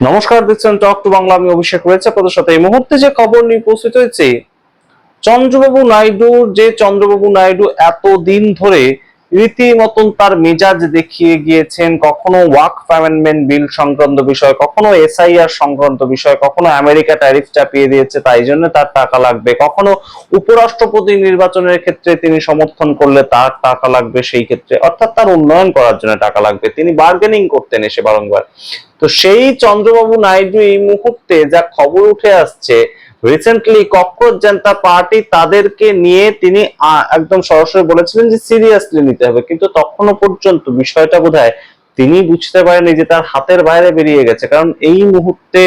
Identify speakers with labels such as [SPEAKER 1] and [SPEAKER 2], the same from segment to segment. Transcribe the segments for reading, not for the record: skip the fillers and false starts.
[SPEAKER 1] নমস্কার, দেখছেন talk to Bangla. আমি অভিষেক রয়েছে আপনাদের সাথে। এই মুহূর্তে যে খবর নিয়ে উপস্থিত হয়েছে, চন্দ্রবাবু নাইডু এতদিন ধরে রীতিমতন তার মেজাজ দেখিয়ে গিয়েছেন। কখনো ওয়াকফ অ্যামেন্ডমেন্ট বিল সংক্রান্ত বিষয়, কখনো এসআইআর সংক্রান্ত বিষয়, কখনো আমেরিকা ট্যারিফ চাপিয়ে দিয়েছে তাই জন্য তার টাকা লাগবে, কখনো উপরাষ্ট্রপতি নির্বাচনের ক্ষেত্রে তিনি সমর্থন করলে তার টাকা লাগবে, সেই ক্ষেত্রে অর্থাৎ তার উন্নয়ন করার জন্য টাকা লাগবে, তিনি বার্গেনিং করতেন এসে বারংবার। তো সেই চন্দ্রবাবু নাইডু এই মুহূর্তে যা খবর উঠে আসছে, রিসেন্টলি ককরোচ জনতা পার্টি তাদেরকে নিয়ে তিনি একদম সরাসরি বলেছিলেন যে সিরিয়াসলি নিতে হবে, কিন্তু তখনও পর্যন্ত বিষয়টা বোধহয় তিনি বুঝতে পারেনি যে তার হাতের বাইরে বেরিয়ে গেছে। কারণ এই মুহূর্তে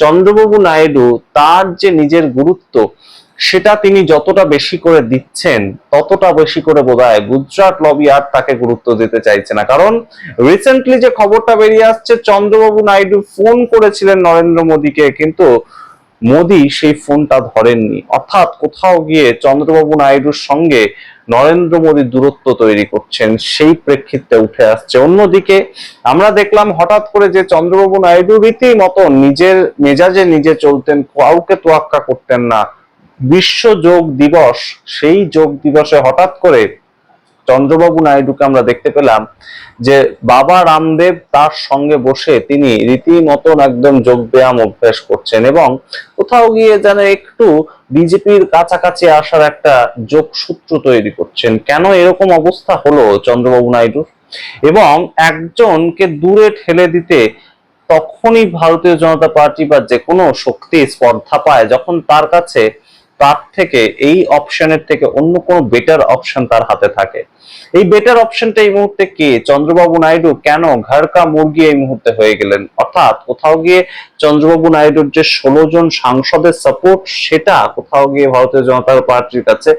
[SPEAKER 1] চন্দ্রবাবু নাইডু তার যে নিজের গুরুত্ব, সেটা তিনি যতটা বেশি করে দিচ্ছেন ততটা বেশি করে বোধহয় গুজরাট লবি আর তাকে গুরুত্ব দিতে চাইছে না। কারণ রিসেন্টলি যে খবরটা বেরিয়ে আসছে, চন্দ্রবাবু নাইডু ফোন করেছিলেন নরেন্দ্র মোদীকে, কিন্তু মোদী সেই ফোনটা ধরেননি। অর্থাৎ কোথাও গিয়ে চন্দ্রবাবু নাইডুর সঙ্গে নরেন্দ্র মোদী দূরত্ব তৈরি করছেন, সেই প্রেক্ষিতে উঠে আসছে। অন্যদিকে আমরা দেখলাম হঠাৎ করে যে চন্দ্রবাবু নাইডু রীতিমতো নিজের মেজাজে নিজে চলতেন, কাউকে তোয়াক্কা করতেন না। বিশ্ব যোগ দিবস, সেই যোগ দিবসে হঠাৎ করে চন্দ্রবাবু নাইডুকে আমরা দেখতে পেলাম যে বাবা রামদেব তার সঙ্গে বসে তিনি রীতিমতন একদম যোগ ব্যায়াম অভ্যাস করছেন, এবং কোথাও গিয়ে যেন একটু বিজেপির কাছাকাছি আসার একটা যোগসূত্র তৈরি করছেন। কেন এরকম অবস্থা হলো চন্দ্রবাবু নাইডুর, এবং একজনকে দূরে ঠেলে দিতে তখনই ভারতীয় জনতা পার্টি বা যে কোনো শক্তি স্পর্ধা পায় যখন তার কাছে তার থেকে এই অপশনের থেকে অন্য কোনো বেটার অপশন তার হাতে থাকে। এই বেটার অপশনটা এই মুহূর্তে কে? চন্দ্রবাবু নাইডু কেন ঘর কা মুরগি এই মুহূর্তে হয়ে গেলেন? অর্থাৎ কোথাও গিয়ে চন্দ্রবাবু নাইডুর যে 16 জন সাংসদের সাপোর্ট, সেটা কোথাও গিয়ে ভারতীয় জনতা পার্টির কাছে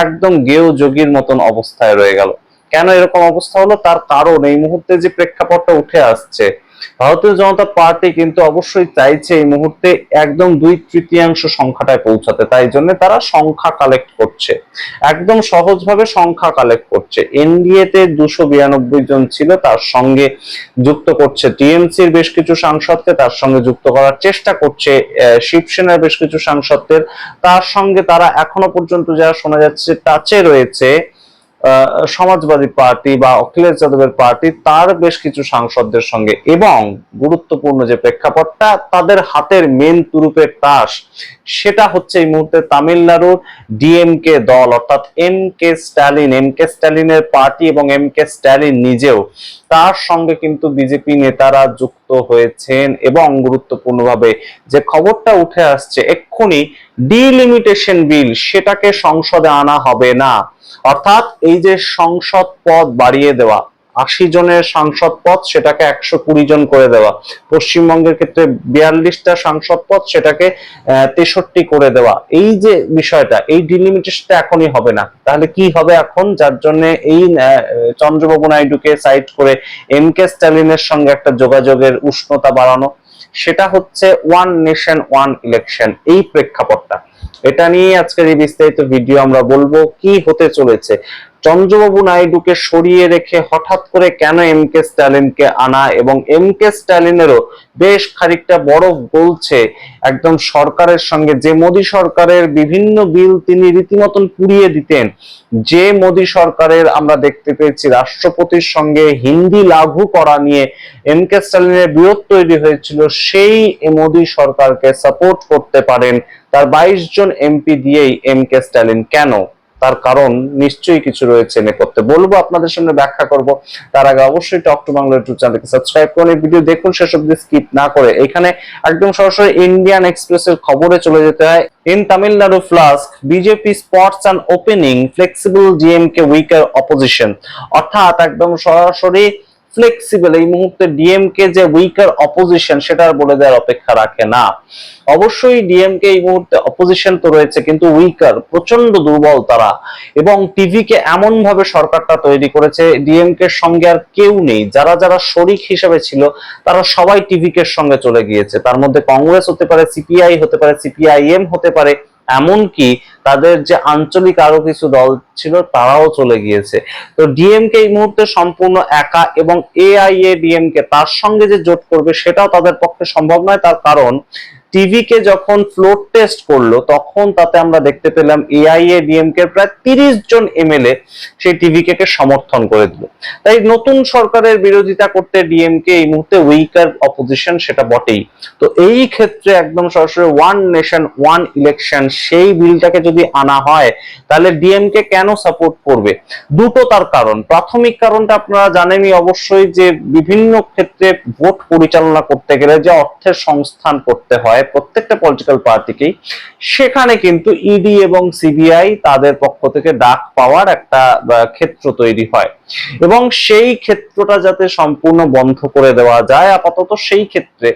[SPEAKER 1] একদম গেও যোগীর মতন অবস্থায় রয়ে গেল। কেন এরকম অবস্থা হলো? তার কারণ এই মুহূর্তে যে প্রেক্ষাপটটা উঠে আসছে, ভারতীয় জনতা পার্টি কিন্তু অবশ্যই চাইছে এই মুহূর্তে একদম 2/3 সংখ্যাটায় পৌঁছাতে। তাই জন্য তারা সংখ্যা কালেক্ট করছে, একদম সহজভাবে সংখ্যা কালেক্ট করছে। এনডিএ তে 292 জন ছিল, তার সঙ্গে যুক্ত করছে টিএমসির বেশ কিছু সাংসদকে, তার সঙ্গে যুক্ত করার চেষ্টা করছে শিবসেনার বেশ কিছু সাংসদদের, তার সঙ্গে তারা এখনো পর্যন্ত যারা শোনা যাচ্ছে টাচে রয়েছে সমাজবাদী পার্টি বা অখিলেশ যাদবের পার্টি, তার বেশ কিছু সাংসদদের সঙ্গে। এবং গুরুত্বপূর্ণ যে প্রেক্ষাপটটা, তাদের হাতের মেন তুরুপের তাস, সেটা হচ্ছে এই মুহূর্তে তামিলনাড়ুর ডিএমকে দল, অর্থাৎ এম কে স্ট্যালিনের পার্টি এবং এম কে স্ট্যালিন নিজেও, তার সঙ্গে কিন্তু বিজেপি নেতারা যুক্ত হয়েছেন। এবং গুরুত্বপূর্ণভাবে যে খবরটা উঠে আসছে এক্ষুনি, ডিলিমিটেশন বিল, সেটাকে সংসদে আনা হবে না। অর্থাৎ এই যে সংসদ পদ বাড়িয়ে দেওয়া, 80 জনের সাংসদ পদ সেটাকে 120 জন করে দেওয়া, পশ্চিমবঙ্গের ক্ষেত্রে 42টা সাংসদ পদ সেটাকে 63 করে দেওয়া, এই যে বিষয়টা, এই ডিলিমিটেশনটা এখনই হবে না। তাহলে কি হবে এখন? যার জন্য এই চন্দ্রবাবু নাইডুকে সাইড করে এম কে স্ট্যালিনের সঙ্গে একটা যোগাযোগের উষ্ণতা বাড়ানো, সেটা হচ্ছে ওয়ান নেশন ওয়ান ইলেকশন, এই প্রেক্ষাপটটা। এটা নিয়ে আজকের এই বিস্তারিত ভিডিও আমরা বলবো কি হতে চলেছে। চন্দ্রবাবু নাইডুকে সরিয়ে রেখে হঠাৎ করে কেন এম কে স্ট্যালিনকে আনা, এবং এম কে স্ট্যালিনেরও বেশ খানিকটা বরফ গলছে একদম সরকারের সঙ্গে। যে মোদী সরকারের বিভিন্ন বিল তিনি রীতিমতন পুড়িয়ে দিতেন, যে মোদী সরকারের আমরা দেখতে পেয়েছি রাষ্ট্রপতির সঙ্গে হিন্দি লাগু করা নিয়ে এম কে স্ট্যালিনের বিরোধ তৈরি হয়েছিল, সেই মোদী সরকারকে সাপোর্ট করতে পারেন তার 22 জন এমপি দিয়েই এম কে স্ট্যালিন। কেন? তার কারণ নিশ্চয়ই কিছু রয়েছে নেপথ্যে, বলবো, আপনাদের সামনে ব্যাখ্যা করব। তার আগে অবশ্যই টক টু বাংলা ইউটিউব চ্যানেলকে সাবস্ক্রাইব করুন, এই ভিডিও দেখুন শেষ অবধি স্কিপ না করে। এখানে একদম সরাসরি ইন্ডিয়ান এক্সপ্রেসের খবরে চলে যেতে হয়। In Tamil Nadu flux, BJP spots an opening, flexible DMK weaker opposition. অর্থাৎ একদম সরাসরি ফ্লেক্সিবল, এই মুহূর্তে ডিএমকে যে উইকার অপোজিশন সেটার বলে দেওয়ার অপেক্ষা রাখে না। অবশ্যই ডিএমকে এই মুহূর্তে অপোজিশন তো রয়েছে, কিন্তু উইকার, প্রচন্ড দুর্বল তারা। এবং টিভিকে এমন ভাবে সরকারটা তৈরি করেছে, ডিএমকে সঙ্গে আর কেউ নেই। যারা যারা শরিক হিসেবে ছিল তারা সবাই টিভিকে সঙ্গে চলে গিয়েছে। তার মধ্যে কংগ্রেস হতে পারে, সিপিআই হতে পারে, সিপিআইএম হতে পারে, এমনকি তাদের যে আঞ্চলিক আরো কিছু দল ছিল তারাও চলে গিয়েছে। তো ডিএমকে এই মুহূর্তে সম্পূর্ণ একা, এবং এআইএডিএমকে তার সঙ্গে যে জোট করবে সেটাও তাদের পক্ষে সম্ভব নয়। তার কারণ টিভিকে যখন ফ্লোর টেস্ট করলো তখন তাতে আমরা দেখতে পেলাম এআইএডিএমকে প্রায় 30 জন এমএলএ সেই টিভিকে কে সমর্থন করে দিল। তাই নতুন সরকারের বিরোধিতা করতে ডিএমকে এই মুহূর্তে উইকার অপোজিশন, সেটা বটেই। তো এই ক্ষেত্রে একদম সরাসরি ওয়ান নেশন ওয়ান ইলেকশন সেই বিলটাকে যদি আনা হয় তাহলে ডিএমকে কেন সাপোর্ট করবে? দুটো তার কারণ। প্রাথমিক কারণটা আপনারা জানেনই অবশ্যই, যে বিভিন্ন ক্ষেত্রে ভোট পরিচালনা করতে গেলে যে অর্থের সংস্থান করতে হয় প্রত্যেকটা পলিটিক্যাল পার্টিকেই, সেখানে কিন্তু ইডি এবং সিবিআই তাদের পক্ষ থেকে ডাক পাওয়ার একটা ক্ষেত্র তৈরি হয়, এবং সেই ক্ষেত্রটা যাতে সম্পূর্ণ বন্ধ করে দেওয়া যায় আপাতত সেই ক্ষেত্রে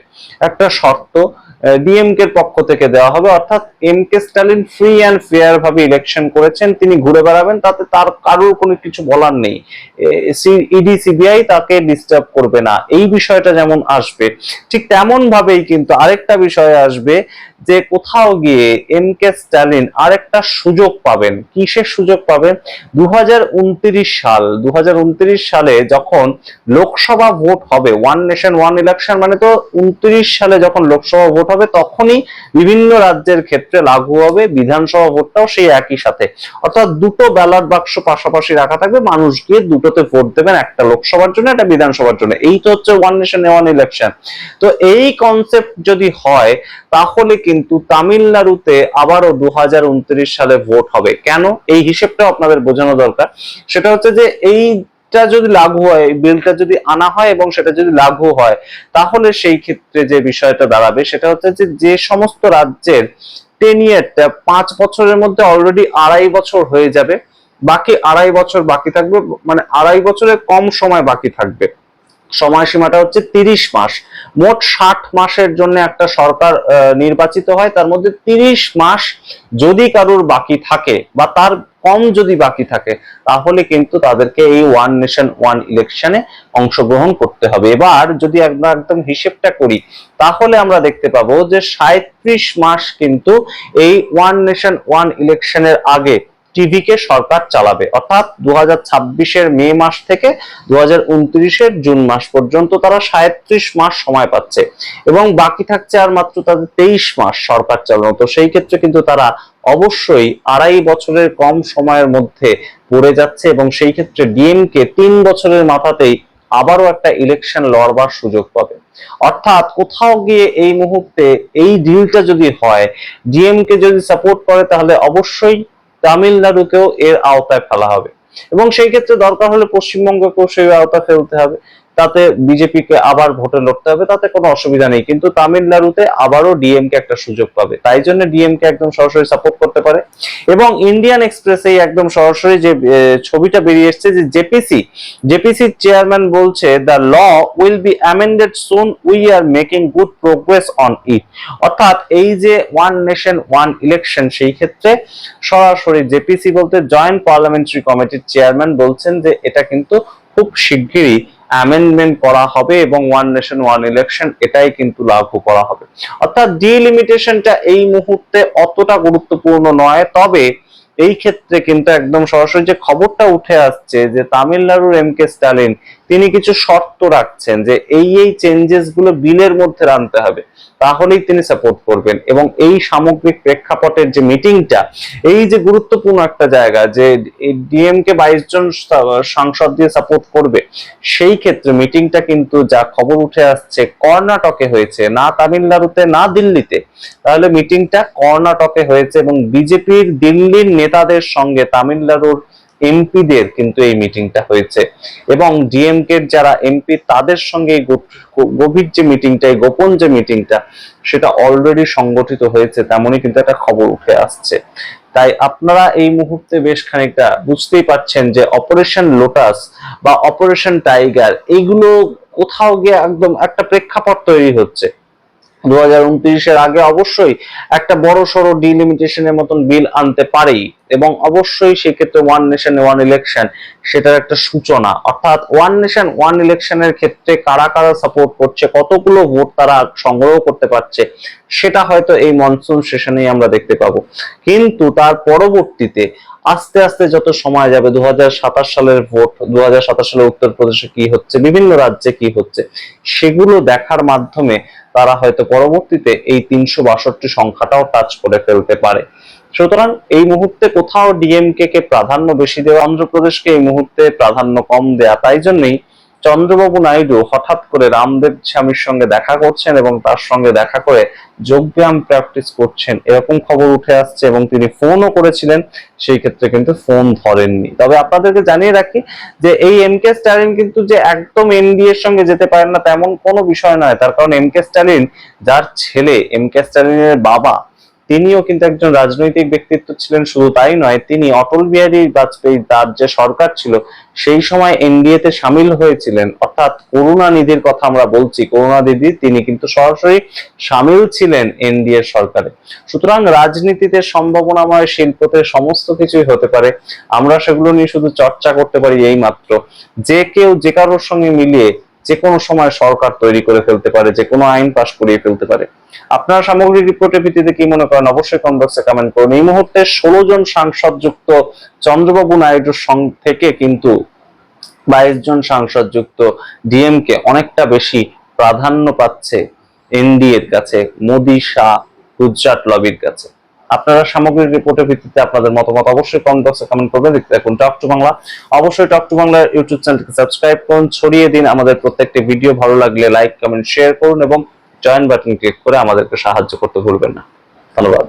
[SPEAKER 1] একটা শর্ত ডিএমকে এর পক্ষ থেকে দেওয়া হবে। অর্থাৎ M K Stalin free and fair ভাবে ইলেকশন করেছেন, তিনি ঘুরে বেড়াবেন, তাতে তার কারোর কোনো কিছু বলার নেই। ইডি সিবিআই তাকে ডিস্টার্ব করবে না, এই বিষয়টা যেমন আসবে, ঠিক তেমন ভাবেই কিন্তু আরেকটা বিষয় আসবে যে কোথাও গিয়ে এম কে স্টালিন আরেকটা সুযোগ পাবেন। কিসের সুযোগ পাবেন? 2029 সালে যখন লোকসভা ভোট হবে, ওয়ান নেশন ওয়ান ইলেকশন মানে তো 29 সালে যখন লোকসভা ভোট হবে তখনই বিভিন্ন রাজ্যের ক্ষেত্রে লাগু হবে, বিধানসভা ভোটটাও সেই একই সাথে। অর্থাৎ দুটো ব্যালট বাক্স পাশাপাশি রাখা থাকবে, মানুষ গিয়ে দুটোতে ভোট দেবেন, একটা লোকসভার জন্য একটা বিধানসভার জন্য। এই তো হচ্ছে ওয়ান নেশন ওয়ান ইলেকশন। তো এই কনসেপ্ট যদি হয় তাহলে কিন্তু তামিলনাড়ুতে আবারও 2029 সালে ভোট হবে। কেন? এই হিসেবটা আপনাদের বোঝানো দরকার। সেটা হচ্ছে যে এইটা যদি লাগু হয়, বিলটা যদি আনা হয় এবং সেটা যদি লাগু হয়, তাহলে সেই ক্ষেত্রে যে বিষয়টা দাঁড়াবে সেটা হচ্ছে যে যে সমস্ত রাজ্যের টেনিয়ারটা 5 বছরের মধ্যে অলরেডি 2.5 বছর হয়ে যাবে, বাকি 2.5 বছর বাকি থাকবে, মানে 2.5 বছরের কম সময় বাকি থাকবে, সময়সীমাটা হচ্ছে 30 মাস। মোট 60 মাসের জন্য একটা সরকার নির্বাচিত হয়, তার মধ্যে 30 মাস যদি কারোর বাকি থাকে বা তার কম যদি বাকি থাকে তাহলে কিন্তু তাদেরকে এই ওয়ান নেশন ওয়ান ইলেকশনে অংশগ্রহণ করতে হবে। এবার যদি আমরা একদম হিসেবটা করি তাহলে আমরা দেখতে পাবো যে 37 মাস কিন্তু এই ওয়ান নেশন ওয়ান ইলেকশনের আগে টিভিকে সরকার চালাবে। অর্থাৎ 2026-এর মে মাস থেকে 2029-এর জুন মাস পর্যন্ত তারা 37 মাস সময় পাচ্ছে, এবং বাকি থাকছে আর মাত্র তাদের 23 মাস সরকার চালানো। তো সেই ক্ষেত্রে কিন্তু তারা অবশ্যই 2.5 বছরের কম সময়ের মধ্যে পড়ে যাচ্ছে, এবং সেই ক্ষেত্রে ডিএমকে 3 বছরের মাথাতেই আবারও একটা ইলেকশন লড়বার সুযোগ পাবে। অর্থাৎ কোথাও গিয়ে এই মুহূর্তে এই ডিলটা যদি হয়, ডিএমকে যদি সাপোর্ট করে তাহলে অবশ্যই তামিলনাড়ুকেও এর আওতায় ফেলা হবে, এবং সেই ক্ষেত্রে দরকার হলে পশ্চিমবঙ্গকেও সেই আওতায় ফেলতে হবে, তাতে বিজেপি কে আবার ভোটে লড়তে হবে, তাতে কোনো অসুবিধা নেই। কিন্তু তামিলনাড়ুতে আবারও ডিএমকে একটা সুযোগ পাবে, তাই জন্য ডিএমকে একদম সরাসরি সাপোর্ট করতে পারে। এবং ইন্ডিয়ান এক্সপ্রেসে একদম সরাসরি যে ছবিটা বেরিয়ে এসেছে, যে জেপিসি চেয়ারম্যান বলছে the law will be amended soon, we are making good progress on it. অর্থাৎ এই যে ওয়ান নেশন ওয়ান ইলেকশন, সেই ক্ষেত্রে সরাসরি জেপিসি বলতে জয়েন্ট পার্লামেন্টারি কমিটির চেয়ারম্যান বলছেন যে এটা কিন্তু খুব শিগগিরই অ্যামেন্ডমেন্ট করা হবে এবং ওয়ান নেশন ওয়ান ইলেকশন এটাই কিন্তু লাগু করা হবে। অর্থাৎ ডিলিমিটেশনটা এই মুহূর্তে অতটা গুরুত্বপূর্ণ নয়, তবে এই ক্ষেত্রে কিন্তু একদম সরাসরি যে খবরটা উঠে আসছে যে তামিলনাড়ুর এম কে স্টালিন তিনি কিছু শর্ত রাখছেন যে এই চেঞ্জেস গুলো বিলের মধ্যে আনতে হবে, তাহলেই তিনি সাপোর্ট করবেন। এবং এই সামগ্রিক প্রেক্ষাপটের যে মিটিংটা, এই যে গুরুত্বপূর্ণ একটা জায়গা যে ডিএমকে 22 জন সাংসদ দিয়ে সাপোর্ট করবে, সেই ক্ষেত্রে মিটিংটা কিন্তু যা খবর উঠে আসছে কর্ণাটকে হয়েছে, না তামিলনাড়ুতে না দিল্লিতে, তাহলে মিটিংটা কর্ণাটকে হয়েছে, এবং বিজেপির দিল্লির নেতাদের সঙ্গে তামিলনাড়ুর এমপিদের কিন্তু এই মিটিংটা হয়েছে, এবং ডিএমকে যারা এমপি তাদের সঙ্গে গভীর যে মিটিংটা, গোপন যে মিটিংটা, সেটা অলরেডি সংগঠিত হয়েছে, তেমনই কিন্তু একটা খবর উঠে আসছে। তাই আপনারা এই মুহূর্তে বেশ খানিকটা বুঝতেই পারছেন যে অপারেশন লোটাস বা অপারেশন টাইগার এইগুলো কোথাও গিয়ে একদম একটা প্রেক্ষাপট তৈরি হচ্ছে। 2029-এর আগে অবশ্যই একটা বড় সড়ো ডিলিমিটেশনের মতন বিল আনতে পারেই, এবং অবশ্যই সেক্ষেত্রে ওয়ান নেশন ওয়ান ইলেকশন সেটার একটা সূচনা, অর্থাৎ ওয়ান নেশন ওয়ান ইলেকশনের ক্ষেত্রে কারা কারা সাপোর্ট করছে, কতগুলো ভোট তারা সংগ্রহ করতে পারছে, সেটা হয়তো এই মনসুন সেশনেই আমরা দেখতে পাবো। কিন্তু তার পরবর্তীতে আস্তে আস্তে যত সময় যাবে, 2027 সালের ভোট, 2027 সালে উত্তরপ্রদেশে কি হচ্ছে, বিভিন্ন রাজ্যে কি হচ্ছে, সেগুলো দেখার মাধ্যমে তারা হয়তো পরবর্তীতে এই 362 সংখ্যাটাও টাচ করে ফেলতে পারে। সুতরাং এই মুহূর্তে কোথাও ডিএমকে কে প্রাধান্য বেশি দেওয়া, অন্ধ্রপ্রদেশকে এই মুহূর্তে প্রাধান্য কম দেয়া, তাই জন্যই চন্দ্রবাবু নাইডু হঠাৎ করে রামদেব স্বামীর সঙ্গে দেখা করছেন এবং তার সঙ্গে দেখা করে যোগব্যায়াম প্র্যাকটিস করছেন, এরকম খবর উঠে আসছে। এবং তিনি ফোনও করেছিলেন, সেই ক্ষেত্রে কিন্তু ফোন ধরেননি। তবে আপনাদেরকে জানিয়ে রাখি যে এই এম কে স্ট্যালিন কিন্তু যে একদম এনডিএ এর সঙ্গে যেতে পারেন না তেমন কোনো বিষয় নয়। তার কারণ এম কে স্ট্যালিন, যার ছেলে এম কে স্ট্যালিনের বাবা, তিনিও কিন্তু একজন রাজনৈতিক ব্যক্তিত্ব ছিলেন। শুধু তাই নয়, তিনি অটল বিহারী বাজপেয়ী, তার যে সরকার ছিল সেই সময় এনডিএ তে সামিল হয়েছিলেন, অর্থাৎ করুণানিধির কথা আমরা বলছি, করুণানিধি তিনি কিন্তু সরাসরি সামিল ছিলেন এনডিএ সরকারে। সুতরাং রাজনীতিতে সম্ভাবনাময়, শিল্পতে সমস্ত কিছুই হতে পারে, আমরা সেগুলো নিয়ে শুধু চর্চা করতে পারি। এই মাত্র যে কেউ যে কারোর সঙ্গে মিলিয়ে যে কোনো সময় সরকার তৈরি করে ফেলতে পারে, যে কোনো আইন পাশ করিয়ে ফেলতে পারে। আপনারা সামগ্রিক রিপোর্টের ভিত্তিতে কি মনে করেন অবশ্যই কমেন্ট বক্সে কমেন্ট করুন। এই মুহূর্তে 16 জন সাংসদ যুক্ত চন্দ্রবাবু নাইডুর থেকে কিন্তু 22 জন সাংসদ যুক্ত ডিএমকে অনেকটা বেশি প্রাধান্য পাচ্ছে এনডিএ এর কাছে, মোদি শাহ গুজরাট লবির কাছে। আপনারা সামগ্রিক রিপোর্টের ভিত্তিতে আপনাদের মতামত অবশ্যই কমেন্ট বক্সে কমেন্ট করবেন। দেখতে থাকুন টক টু বাংলা। অবশ্যই টক টু বাংলার ইউটিউব চ্যানেলকে সাবস্ক্রাইব করুন, ছড়িয়ে দিন আমাদের প্রত্যেকটি ভিডিও। ভালো লাগলে লাইক কমেন্ট শেয়ার করুন এবং জয়েন বাটন ক্লিক করে আমাদেরকে সাহায্য করতে ভুলবেন না। ধন্যবাদ।